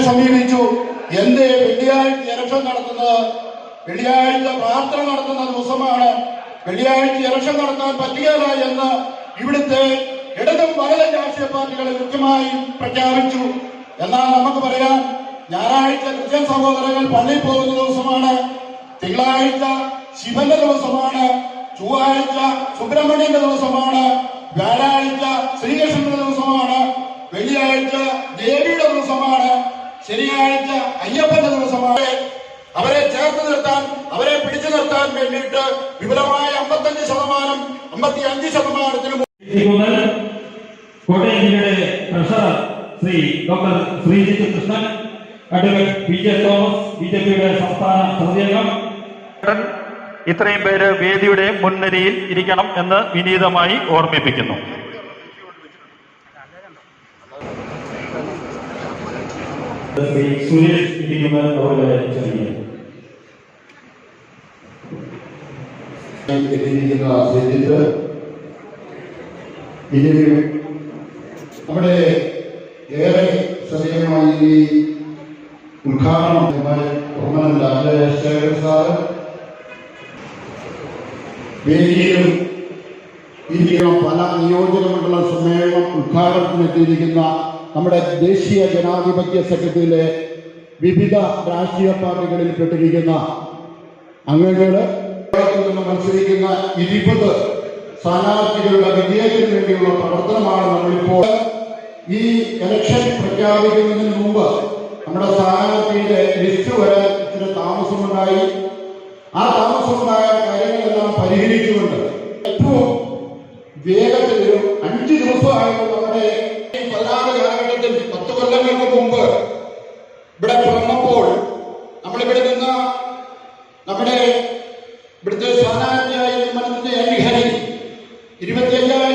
സമീപിച്ചു. എന്തേ വെള്ളിയാഴ്ച ഇലക്ഷൻ നടത്തുന്നത്? വെള്ളിയാഴ്ച പ്രാർത്ഥന നടത്തുന്ന ദിവസമാണ്. വെള്ളിയാഴ്ച ഇലക്ഷൻ നടത്താൻ പറ്റുകയില്ല എന്ന് ഇവിടുത്തെ ഇടതും വലതും രാഷ്ട്രീയ പാർട്ടികൾ കൃത്യമായി പ്രഖ്യാപിച്ചു. എന്നാൽ നമുക്ക് പറയാം, ഞായറാഴ്ച ക്രിസ്ത്യൻ സഹോദരങ്ങൾ പള്ളിയിൽ പോകുന്ന ദിവസമാണ്, തിങ്കളാഴ്ച ശിവന്റെ ദിവസമാണ്, ചൊവ്വാഴ്ച സുബ്രഹ്മണ്യന്റെ ദിവസമാണ്, വ്യാഴാഴ്ച ശ്രീകൃഷ്ണന്റെ ദിവസമാണ്, വെള്ളിയാഴ്ച ദേവിയുടെ ദിവസമാണ്, ശനിയാഴ്ച അയ്യപ്പന്റെ ദിവസമാണ്. അവരെ ചേർത്ത് നിർത്താൻ, അവരെ പിടിച്ചു നിർത്താൻ വേണ്ടിയിട്ട് വിപുലമായ 55%, 55%. കോട്ടയം ജില്ലയുടെ treasurer Shri doctor Sreejith Krishnan, advocate P J Thomas, ബിജെപിയുടെ സംസ്ഥാന സമിതി അംഗം. ഇത്രയും പേര് വേദിയുടെ മുൻനിരയിൽ ഇരിക്കണം എന്ന് വിനീതമായി ഓർമ്മിപ്പിക്കുന്നു. ശ്രീ സുരേഷ് ഇരിക്കുന്ന അവരുടെ നമ്മുടെ ഏറെ ശ്രദ്ധേയമായി ഈ ഉദ്ഘാടനം രാജശേഖരൻ സാറ് വേദിയിലും പല നിയോജക മണ്ഡലം സമ്മേളനം ഉദ്ഘാടനത്തിനെത്തിയിരിക്കുന്ന നമ്മുടെ ദേശീയ ജനാധിപത്യ സഖ്യത്തിലെ വിവിധ രാഷ്ട്രീയ പാർട്ടികളിൽ പെട്ടിരിക്കുന്ന അംഗങ്ങള് മത്സരിക്കുന്ന 20 സ്ഥാനാർത്ഥികളുടെ വിജയത്തിന് വേണ്ടിയുള്ള പ്രവർത്തനമാണ് നമ്മളിപ്പോൾ. ഈ ഇലക്ഷൻ പ്രഖ്യാപിക്കുന്നതിന് മുമ്പ് നമ്മുടെ സ്ഥാനാർത്ഥിയുടെ ലിസ്റ്റ് വരാൻ ഇച്ചിരി താമസമുണ്ടായി. ആ താമസമുണ്ടായ കാര്യങ്ങളെല്ലാം പരിഹരിച്ചുകൊണ്ട് ഏറ്റവും വേഗത്തിലും 5 ദിവസമായിരുന്നു നമ്മുടെ 16 കാലഘട്ടത്തിൽ 10 കൊല്ലങ്ങൾക്ക് മുമ്പ് ഇവിടെ വന്നപ്പോൾ നമ്മളിവിടെ നിന്ന് നമ്മുടെ ഇവിടുത്തെ സ്ഥാനാർത്ഥിയായി നിയമനത്തിന്റെ ഹരി 25,000